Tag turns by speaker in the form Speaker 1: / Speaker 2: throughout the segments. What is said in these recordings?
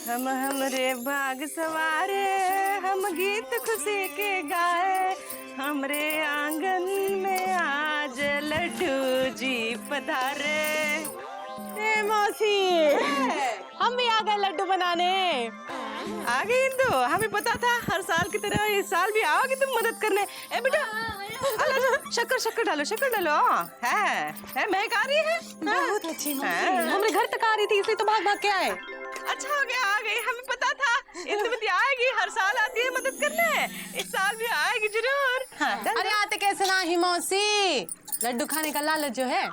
Speaker 1: हम हमरे भाग सवारे, हम गीत खुशी के गाए, हमरे आंगन में आज लड्डू जी पधारे।
Speaker 2: ए मौसी, हम भी आ गए लड्डू बनाने।
Speaker 1: आ गई इंदु, हमें पता था हर साल की तरह इस साल भी आओगी तुम मदद करने। ए बेटा शक्कर डालो, शक्कर डालो। है महक आ रही है?
Speaker 2: बहुत अच्छी मौसी, हमारे घर तक आ रही थी इसलिए तो भाग भाग के आए।
Speaker 1: अच्छा हो गया आ गई, हमें पता था इंदुमती आएगी, हर साल आती है मदद करने, इस साल भी आएगी जरूर।
Speaker 2: अरे आते कैसे ना ही मौसी, लड्डू खाने का लालच जो है।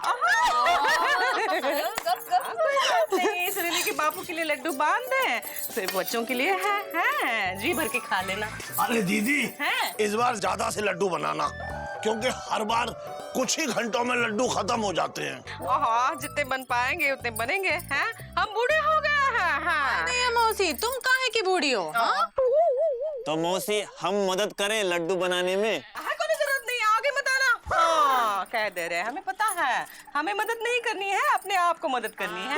Speaker 1: सुरीली के बापू के लिए लड्डू बांध दे, सिर्फ बच्चों के लिए है, जी भर के खा लेना।
Speaker 3: अरे दीदी इस बार ज्यादा से लड्डू बनाना, क्योंकि हर बार कुछ ही घंटों में लड्डू खत्म हो जाते हैं।
Speaker 1: जितने बन पाएंगे उतने बनेंगे। हैं हम बूढ़े हो गए हैं।
Speaker 2: नहीं मौसी, तुम काहे की बूढ़ी हो?
Speaker 4: तो मौसी हम मदद करें लड्डू बनाने में?
Speaker 1: कोई जरूरत नहीं, आगे मत आना। कह दे रहे, हमें पता है हमें मदद नहीं करनी है, अपने आप को मदद करनी है।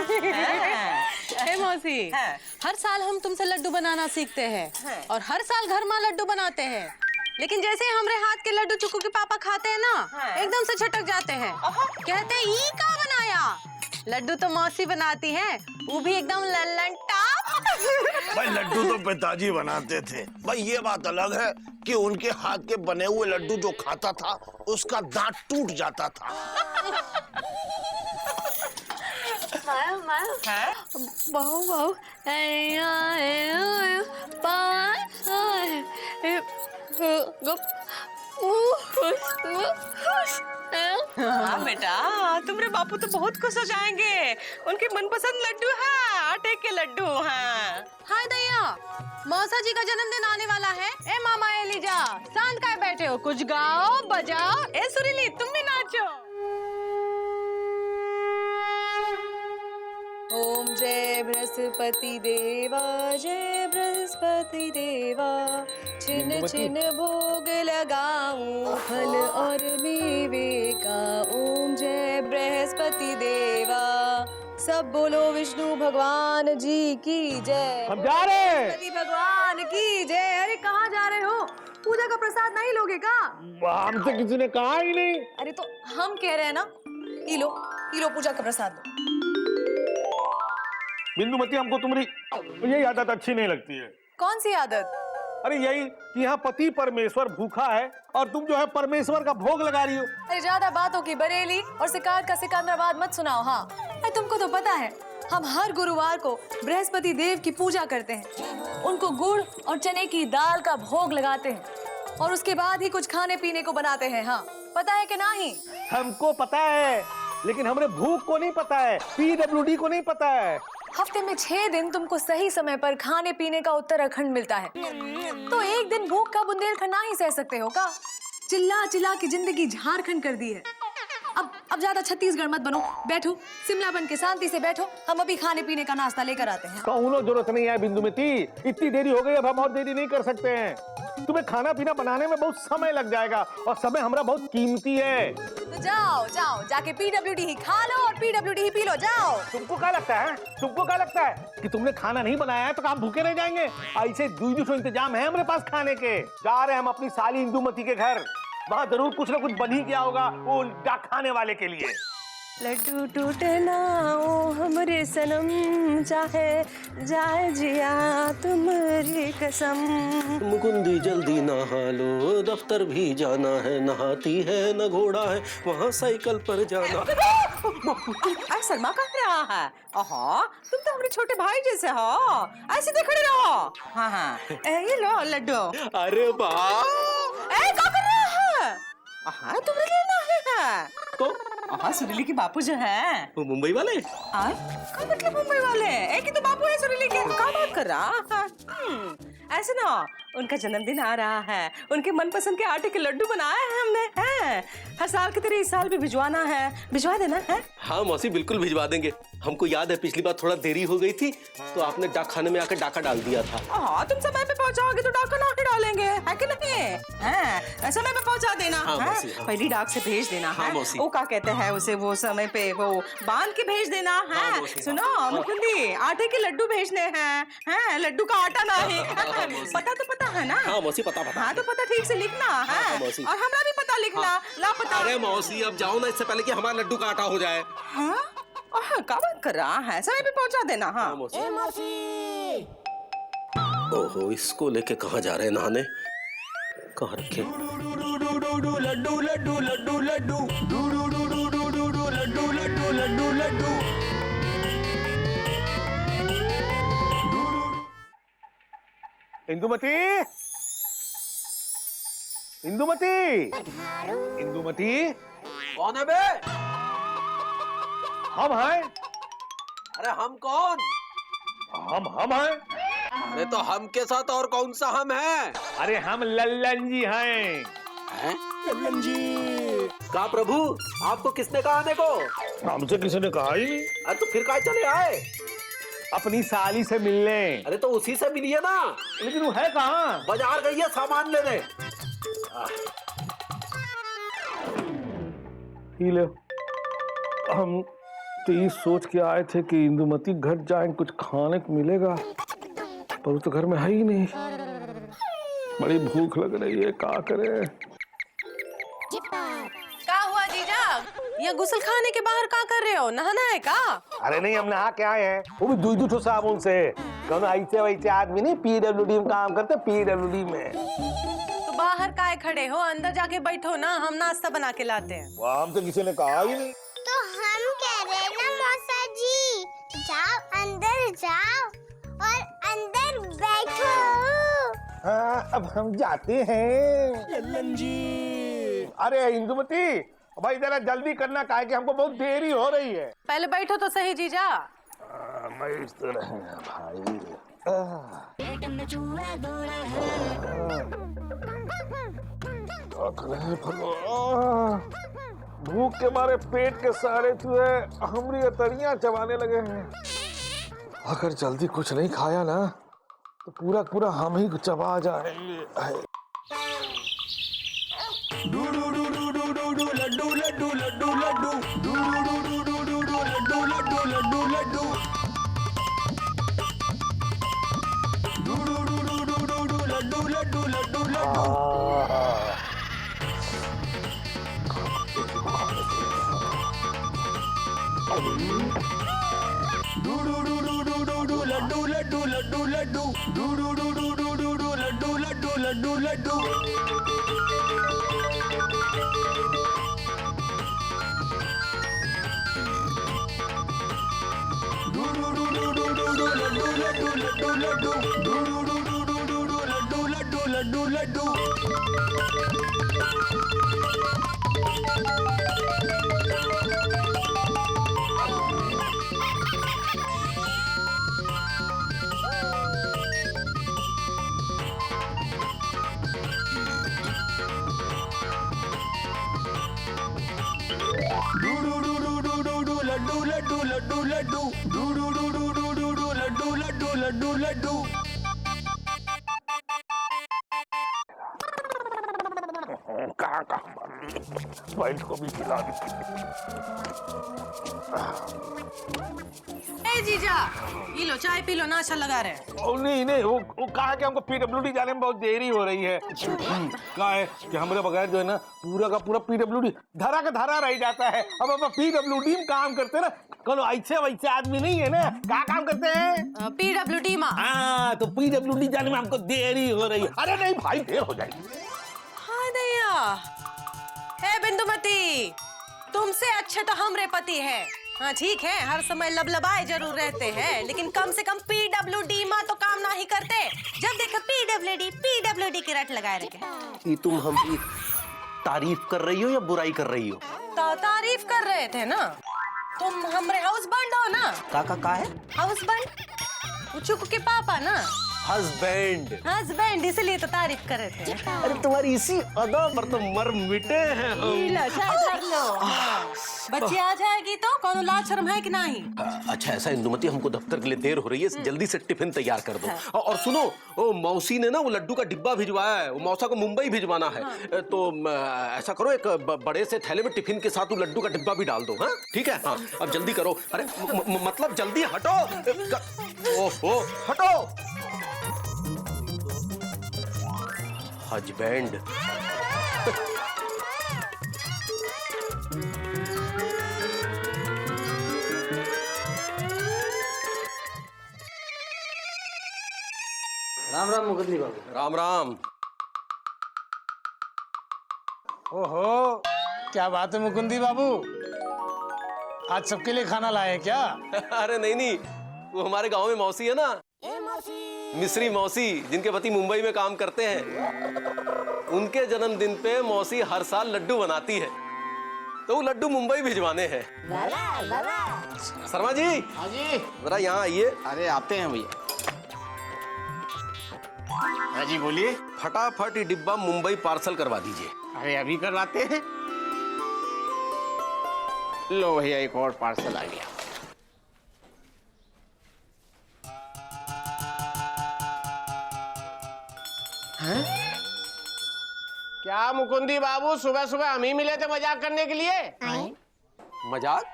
Speaker 2: हे मौसी,
Speaker 1: हाँ।
Speaker 2: हर साल हम तुमसे लड्डू बनाना सीखते हैं और हर साल घर में लड्डू बनाते हैं, लेकिन जैसे हमारे हाथ के लड्डू चुकू के पापा खाते हैं ना, एकदम से छटक जाते हैं। कहते हैं ई का बनाया? लड्डू तो मौसी बनाती है, वो भी एकदम लल्लन टॉप।
Speaker 3: भाई लड्डू तो पिताजी बनाते थे, भाई ये बात अलग है कि उनके हाथ के बने हुए लड्डू जो खाता था उसका दांत टूट जाता था।
Speaker 5: बहु बहु
Speaker 1: हाँ बेटा, तुम्हारे बापू तो बहुत खुश हो जाएंगे, उनके मनपसंद लड्डू है, आटे के लड्डू हैं।
Speaker 2: हाय दैया, मौसा जी का जन्मदिन आने वाला है। ए मामा एलिजा, शांत काय बैठे हो, कुछ गाओ बजाओ। ए सुरीली तुम भी नाचो। ओम जय बृहस्पति देवा, जय बृहस्पति देवा, छिन छिन भोग लगाऊं फल और मेवे का। ओम जय बृहस्पति देवा, सब बोलो विष्णु भगवान जी की जय।
Speaker 6: हम जा रहे हैं।
Speaker 2: बृहस्पति भगवान की जय। अरे कहाँ जा रहे हो? पूजा का प्रसाद नहीं लोगे का?
Speaker 6: हमसे किसी ने कहा ही नहीं।
Speaker 2: अरे तो हम कह रहे हैं ना, ई लो पूजा का प्रसाद लो।
Speaker 6: बिंदुमती, हमको तुम्हारी यही आदत अच्छी नहीं लगती है।
Speaker 2: कौन सी आदत?
Speaker 6: अरे यही कि यहाँ पति परमेश्वर भूखा है और तुम जो है परमेश्वर का भोग लगा रही हो।
Speaker 2: अरे ज्यादा बातों की बरेली और शिकायत का सिकंदराबाद मत सुनाओ। हाँ अरे तुमको तो पता है हम हर गुरुवार को बृहस्पति देव की पूजा करते हैं, उनको गुड़ और चने की दाल का भोग लगाते हैं और उसके बाद ही कुछ खाने पीने को बनाते हैं। हाँ पता है कि नहीं?
Speaker 6: हमको पता है, लेकिन हमारे भूख को नहीं पता है, PWD को नहीं पता है।
Speaker 2: हफ्ते में 6 दिन तुमको सही समय पर खाने पीने का उत्तराखंड मिलता है, तो एक दिन भूख का बुंदेलखंड ना ही सह सकते हो का? चिल्ला चिल्ला की जिंदगी झारखंड कर दी है। अब ज्यादा छत्तीसगढ़ मत बनो, बैठो शिमला बन के शांति से बैठो, हम अभी खाने पीने का नाश्ता लेकर आते हैं।
Speaker 6: कौनो जरूरत नहीं है बिंदुमती, इतनी देरी हो गई, अब हम और देरी नहीं कर सकते हैं। तुम्हें खाना पीना बनाने में बहुत समय लग जाएगा और समय हमारा बहुत कीमती है।
Speaker 2: तो जाओ जाके PWD ही खा लो और PWD ही पी लो, जाओ।
Speaker 6: तुमको क्या लगता है कि तुमने खाना नहीं बनाया है तो हम भूखे रह जाएंगे? ऐसे दूसरे इंतजाम है हमारे पास खाने के। जा रहे हैं हम अपनी साली इंदुमती के घर, वहाँ जरूर कुछ ना कुछ बन ही गया होगा वो डाक खाने वाले के लिए।
Speaker 1: लड्डू टूटे ना ओ हमरे सनम, चाहे जाए जिया तुम्हारी कसम।
Speaker 7: मुकुंदी जल्दी नहा लो, दफ्तर भी जाना है, नहाती है न घोड़ा है वहाँ साइकिल पर जाना।
Speaker 1: अरे सलमा कह रहा है? तुम तो हमारे छोटे भाई जैसे हो, ऐसे तो खड़े रहो। हाँ ये लो लड्डू।
Speaker 7: अरे वाह,
Speaker 1: क्या कर रहा है? तुम्हें लेना है
Speaker 7: तो
Speaker 1: सुरीली के बापू जो है
Speaker 7: वो मुंबई वाले।
Speaker 1: क्या मतलब मुंबई वाले? एक ही तो बापू है सुरीली के, क्या बात कर रहा है? ऐसे ना, उनका जन्मदिन आ रहा है, उनके मनपसंद के आटे के लड्डू बनाए हैं हमने। हैं हर साल की तरह इस साल भी भिजवाना है, भिजवा देना है।
Speaker 7: हाँ मौसी बिल्कुल भिजवा देंगे। हमको याद है पिछली बार थोड़ा देरी हो गई थी तो आपने डाक खाने में आकर डाका डाल दिया था।
Speaker 1: हाँ, तुम समय पे पहुंचाओगे तो डाक का नाम ही डालेंगे, है कि नहीं? हाँ, समय पे पहुंचा देना।
Speaker 7: हाँ,
Speaker 1: हाँ,
Speaker 7: मौसी, हाँ।
Speaker 1: पहली डाक से भेज देना।
Speaker 7: हाँ,
Speaker 1: हाँ,
Speaker 7: मौसी।
Speaker 1: वो क्या कहते हैं उसे, वो समय पे वो बांध के भेज देना। हाँ,
Speaker 7: मौसी,
Speaker 1: सुनो मुकुंदी, आटे के लड्डू भेजने हैं। हाँ, लड्डू का आटा नहीं। पता तो पता है ना?
Speaker 7: हाँ मौसी, पता
Speaker 1: हाँ, तो पता ठीक से लिखना। हाँ,
Speaker 7: मौसी।
Speaker 1: और हमरा भी पता लिखना। लापता।
Speaker 7: अरे मौसी अब जाओ ना, इससे पहले कि हमारा लड्डू का आटा हो जाए।
Speaker 1: हाँ, क्या बात कर रहा है? समय पे पहुंचा देना। हाँ,
Speaker 7: ओहो, इसको लेके कहाँ जा रहे हैं नहाने? कहाँ रखे?
Speaker 3: लड्डू लड्डू लड्डू लड्डू लड्डू लड्डू लड्डू लड्डू।
Speaker 6: इंदुमती, इंदुमती, इंदुमती,
Speaker 7: कौन है बे?
Speaker 6: हम हैं।
Speaker 7: अरे हम कौन?
Speaker 6: हम हैं।
Speaker 7: अरे तो हम के साथ और कौन सा हम है?
Speaker 6: अरे हम लल्लन जी हैं।
Speaker 7: लल्लन जी का प्रभु, आपको किसने कहा आने को?
Speaker 6: हमसे किसी ने कहा ही नहीं।
Speaker 7: अरे तो फिर कहाँ चले आए?
Speaker 6: अपनी साली से मिलने।
Speaker 7: अरे तो उसी से मिलिए ना।
Speaker 6: लेकिन वो है कहाँ?
Speaker 7: बाजार गई है सामान लेने।
Speaker 6: ही ले। हम तो ये सोच के आए थे कि इंदुमती घर जाएं, कुछ खाने को मिलेगा, पर वो तो घर में है ही नहीं। बड़ी भूख लग रही है, क्या करें?
Speaker 2: क्या हुआ जीजा? ये गुस्ल खाने के बाहर क्या कर रहे हो? नहाना है का?
Speaker 6: अरे नहीं, हम नहा के आए हैं, वो भी दूध साबुन से। कौन ऐसे वैसे आदमी नहीं, PWD में काम करते, PWD में।
Speaker 2: तो बाहर काहे खड़े हो? अंदर जाके बैठो ना, हम नाश्ता बना के लाते हैं।
Speaker 6: वहाँ हम तो किसी ने कहा ही नहीं।
Speaker 5: तो हम कह रहे हैं ना मौसा जी, जाओ अंदर जाओ और अंदर बैठो।
Speaker 6: हाँ, अब हम जाते हैं। लल्लन जी। अरे इंदुमती, भाई जरा जल्दी करना, काहे कि हमको बहुत देरी हो रही है।
Speaker 2: पहले बैठो तो सही जीजा।
Speaker 6: मैं इस तरह भाई। भूख के मारे पेट के सारे चूहे हमारी अतड़ियां चबाने लगे हैं। अगर जल्दी कुछ नहीं खाया ना तो पूरा पूरा हम ही चबा जाएंगे।
Speaker 3: लड्डू लड्डू लड्डू लड्डू लड्डू लड्डू लड्डू लड्डू लड्डू लड्डू लड्डू लड्डू। लड्डू लड्डू लड्डू लड्डू लड्डू लड्डू लड्डू लड्डू। लड्डू लड्डू। लड्डू लड्डू लड्डू लड्डू लड्डू लड्डू लड्डू लड्डू।
Speaker 6: वाइल्ड को भी खिला दी।
Speaker 2: ए जीजा, ये लो चाय पी लो, नाश्ता लगा रहे हैं।
Speaker 6: ओ नहीं नहीं, वो कहा कि हमको PWD जाने में बहुत देरी हो रही है। कहा है कि हमारे बगैर जो है ना पूरा का पूरा PWD धरा का धरा रह जाता है। अब हम PWD में काम करते ना, कौन ऐसे वैसे आदमी नहीं है ना। क्या काम करते हैं?
Speaker 2: PWD में।
Speaker 6: हाँ, तो PWD जाने में हमको देरी हो रही है। अरे नहीं भाई, देर हो जाएगी।
Speaker 2: हाँ दैया, हे बिंदुमती, तुमसे अच्छे तो हमरे पति है। हाँ ठीक है, हर समय लबलबाए जरूर रहते हैं, लेकिन कम से कम PWD में तो काम नहीं करते। जब देखो PWD की रट लगाए रखे।
Speaker 7: ये तुम हम तारीफ कर रही हो या बुराई कर रही हो?
Speaker 2: तो तारीफ कर रहे थे ना। तुम हमरे हाउसबैंड हो ना।
Speaker 7: का है?
Speaker 2: हाउसबैंड, चुक के पापा ना।
Speaker 7: हस्बैंड,
Speaker 2: इसलिए तो तारीफ कर रहे थे।
Speaker 7: अरे तुम्हारी इसी अदा पर तो मर मिटे हैं हम।
Speaker 2: लो चाय धर लो।
Speaker 1: बच्ची आ जाएगी तो कौन लाज शर्म है कि नहीं?
Speaker 7: अच्छा ऐसा इंदुमती, हमको दफ्तर के लिए देर हो रही है, जल्दी से टिफिन तैयार कर दो। और सुनो, वो मौसी ने ना वो लड्डू का डिब्बा भिजवाया है, वो मौसा को मुंबई भिजवाना है। तो ऐसा करो, एक बड़े से थैले में टिफिन के साथ वो लड्डू का डिब्बा भी डाल दो। हाँ ठीक है, हाँ अब जल्दी करो। अरे मतलब जल्दी हटो। ओहो हटो। हस्बैंड
Speaker 8: राम राम मुकुंदी बाबू।
Speaker 7: राम राम।
Speaker 8: ओहो क्या बात है मुकुंदी बाबू, आज सबके लिए खाना लाए हैं क्या?
Speaker 7: अरे नहीं, वो हमारे गांव में मौसी है ना, मिस्री मौसी, जिनके पति मुंबई में काम करते हैं। उनके जन्मदिन पे मौसी हर साल लड्डू बनाती है, तो वो लड्डू मुंबई भिजवाने हैं। शर्मा जी,
Speaker 8: हाँ जी।
Speaker 7: जरा यहाँ आइए।
Speaker 8: अरे आते हैं भैया। हाँ जी बोलिए।
Speaker 7: फटाफट ये डिब्बा मुंबई पार्सल करवा दीजिए।
Speaker 8: अरे अभी करवाते हैं। लो भैया एक और पार्सल आ गया। हैं? क्या मुकुंदी बाबू, सुबह सुबह हम ही मिले थे मजाक करने के लिए?
Speaker 7: मजाक?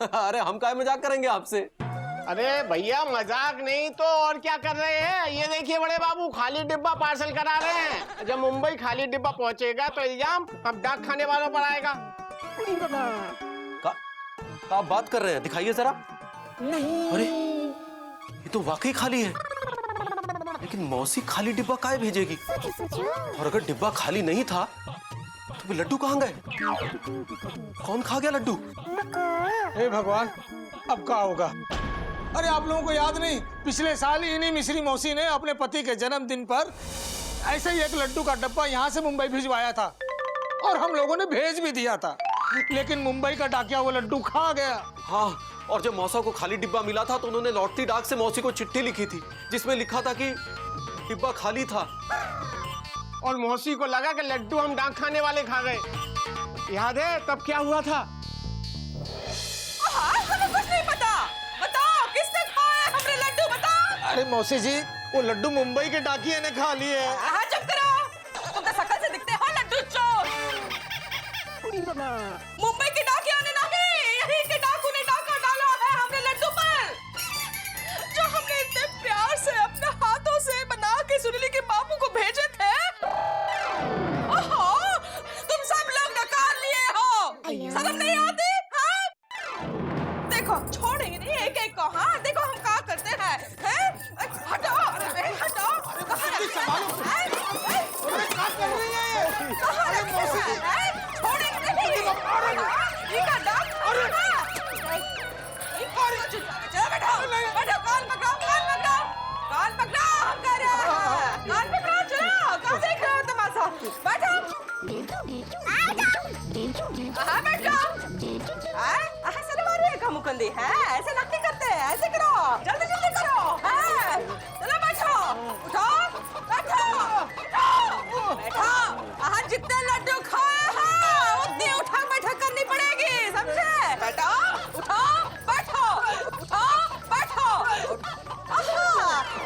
Speaker 7: अरे हम काहे मजाक करेंगे आपसे?
Speaker 8: अरे भैया मजाक नहीं तो और क्या कर रहे हैं? ये देखिए बड़े बाबू, खाली डिब्बा पार्सल करा रहे हैं। जब मुंबई खाली डिब्बा पहुंचेगा तो इल्जाम अब डाक खाने वालों पर आएगा।
Speaker 7: आप बात कर रहे हैं? दिखाइए जरा। अरे ये तो वाकई खाली है, लेकिन मौसी खाली डिब्बा काहे भेजेगी? और अगर डिब्बा खाली नहीं था तो लड्डू कहाँ गए? कौन खा गया लड्डू?
Speaker 8: हे भगवान, अब क्या होगा? अरे आप लोगों को याद नहीं, पिछले साल इन्हीं मिस्री मौसी ने अपने पति के जन्मदिन पर ऐसे ही एक लड्डू का डब्बा यहाँ से मुंबई भिजवाया था, और हम लोगों ने भेज भी दिया था, लेकिन मुंबई का डाकिया वो लड्डू खा गया।
Speaker 7: हाँ, और जब मौसा को खाली डिब्बा मिला था तो उन्होंने लौटती डाक से मौसी को चिट्ठी लिखी थी, जिसमें लिखा था कि डिब्बा खाली था।
Speaker 8: और मौसी को लगा कि लड्डू हम डाक खाने वाले खा गए। याद है तब क्या हुआ था?
Speaker 1: हमें कुछ नहीं पता। बताओ किसने खाए हमरे लड्डू, बताओ।
Speaker 8: अरे मौसी जी, वो लड्डू मुंबई के डाकिये ने खा लिए।
Speaker 1: चुप करो, तुम तो शकल से दिखते हो लड्डू चोर। मुंबई के डाकिया ने नहीं, यही के डाकू ने डाका डाला है हमरे लड्डू पर, जो हमने इतने प्यार से अपने हाथों से बना के सुनील के बाबू को भेजे थे। ओहो, तुम सब लोग नकार लिए हो, शर्म नहीं आती? हाँ? देखो छोड़ेंगे नहीं एक एक को। हाँ देखो हम क्या करते हैं, हैं? हटो, अरे हटो, कहाँ रखे हैं? कहाँ रखे हैं? छोड़ेंगे नहीं। ये का डाक खाना ना। चलो बैठो, बैठो, कान पकड़ो, कान पकड़ो, कान पकड़ो, हम कह रहे हैं, कान पकड़ो, चलो, कहाँ देख रहे हो तमाशा? बैठो, हाँ बैठो। ऐसे नहीं मारिए का मुकुंदी, है ऐसे नहीं करते, ऐसे करो, जल्दी जल्दी करो, है चलो बैठो, उठो, बैठो, उठो, बैठो। जितने लड्डू खाए हैं उतनी उठक बैठक करनी पड़ेगी, समझे? बैठो, उठो, बैठो, उठो, बैठो।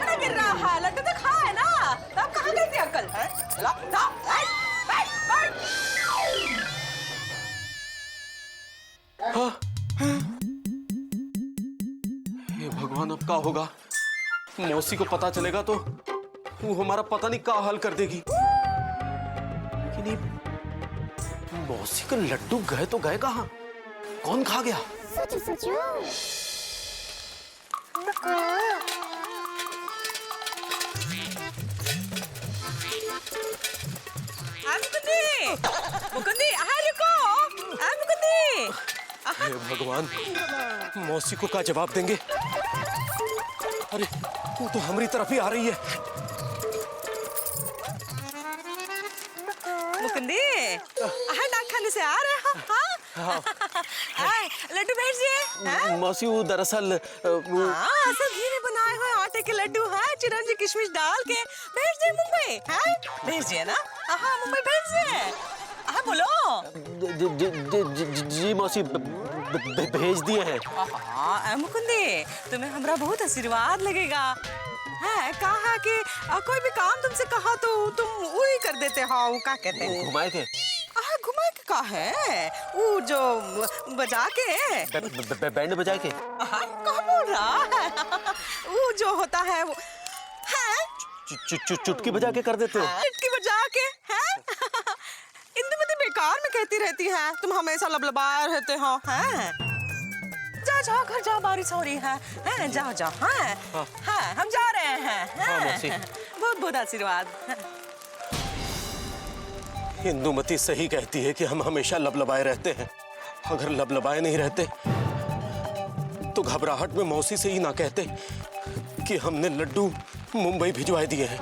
Speaker 1: बड़ा गिर रहा है, लड्डू तो खाए ना, तब कहाँ गई थी अंकल? चलो, जाओ, बैठ, बैठ, बैठ।
Speaker 7: हाँ? हे भगवान, अब क्या होगा? मौसी को पता चलेगा तो वो हमारा पता नहीं क्या हाल कर देगी। लेकिन ये मौसी के लड्डू गए तो गए कहाँ? कौन खा गया?
Speaker 1: मुकुंदी, मुकुंदी, रुको, मुकुंदी।
Speaker 7: हे भगवान, मौसी को क्या जवाब देंगे? अरे वो तो हमारी तरफ ही आ रही है।
Speaker 1: मुकुंदी, डाक खाने से आ रहे हो? हाँ? लड्डू भेजिए।
Speaker 7: मौसी वो दरअसल
Speaker 1: सब घी में बनाए हुए आटे के लड्डू हैं, चिरंजी किशमिश डाल के भेज दिए मुंबई। भेज दिए ना? हाँ मुंबई भेज दिए। हाँ बोलो।
Speaker 7: जी मौसी भेज दिए हैं।
Speaker 1: हाँ मुकुंदी, तुम्हें हमरा बहुत आशीर्वाद लगेगा। है कहा कि कोई भी काम तुमसे कहा तो तुम वही कर देते हो। वो क्या कहते हैं?
Speaker 7: घुमाए के?
Speaker 1: घुमा के का है? वो जो बजा के
Speaker 7: बैंड बजा के?
Speaker 1: कहाँ बोल रहा है? वो जो होता है वो है
Speaker 7: चुटकी बजा के कर देते हो?
Speaker 1: चुटकी बजा के है। इंदुमती बेकार में कहती रहती है, तुम हमेशा लबलबाए रहते हो। हैं जाओ जाओ घर जाओ, बारिश हो रही है। हैं जाओ जाओ। हैं हाँ हम जा रहे हैं।
Speaker 7: हाँ, मौसी।
Speaker 1: बहुत बहुत आशीर्वाद।
Speaker 7: इंदुमती सही कहती है कि हम हमेशा लबलबाए रहते हैं। अगर लबलबाए नहीं रहते तो घबराहट में मौसी से ही ना कहते कि हमने लड्डू मुंबई भिजवा दिए हैं।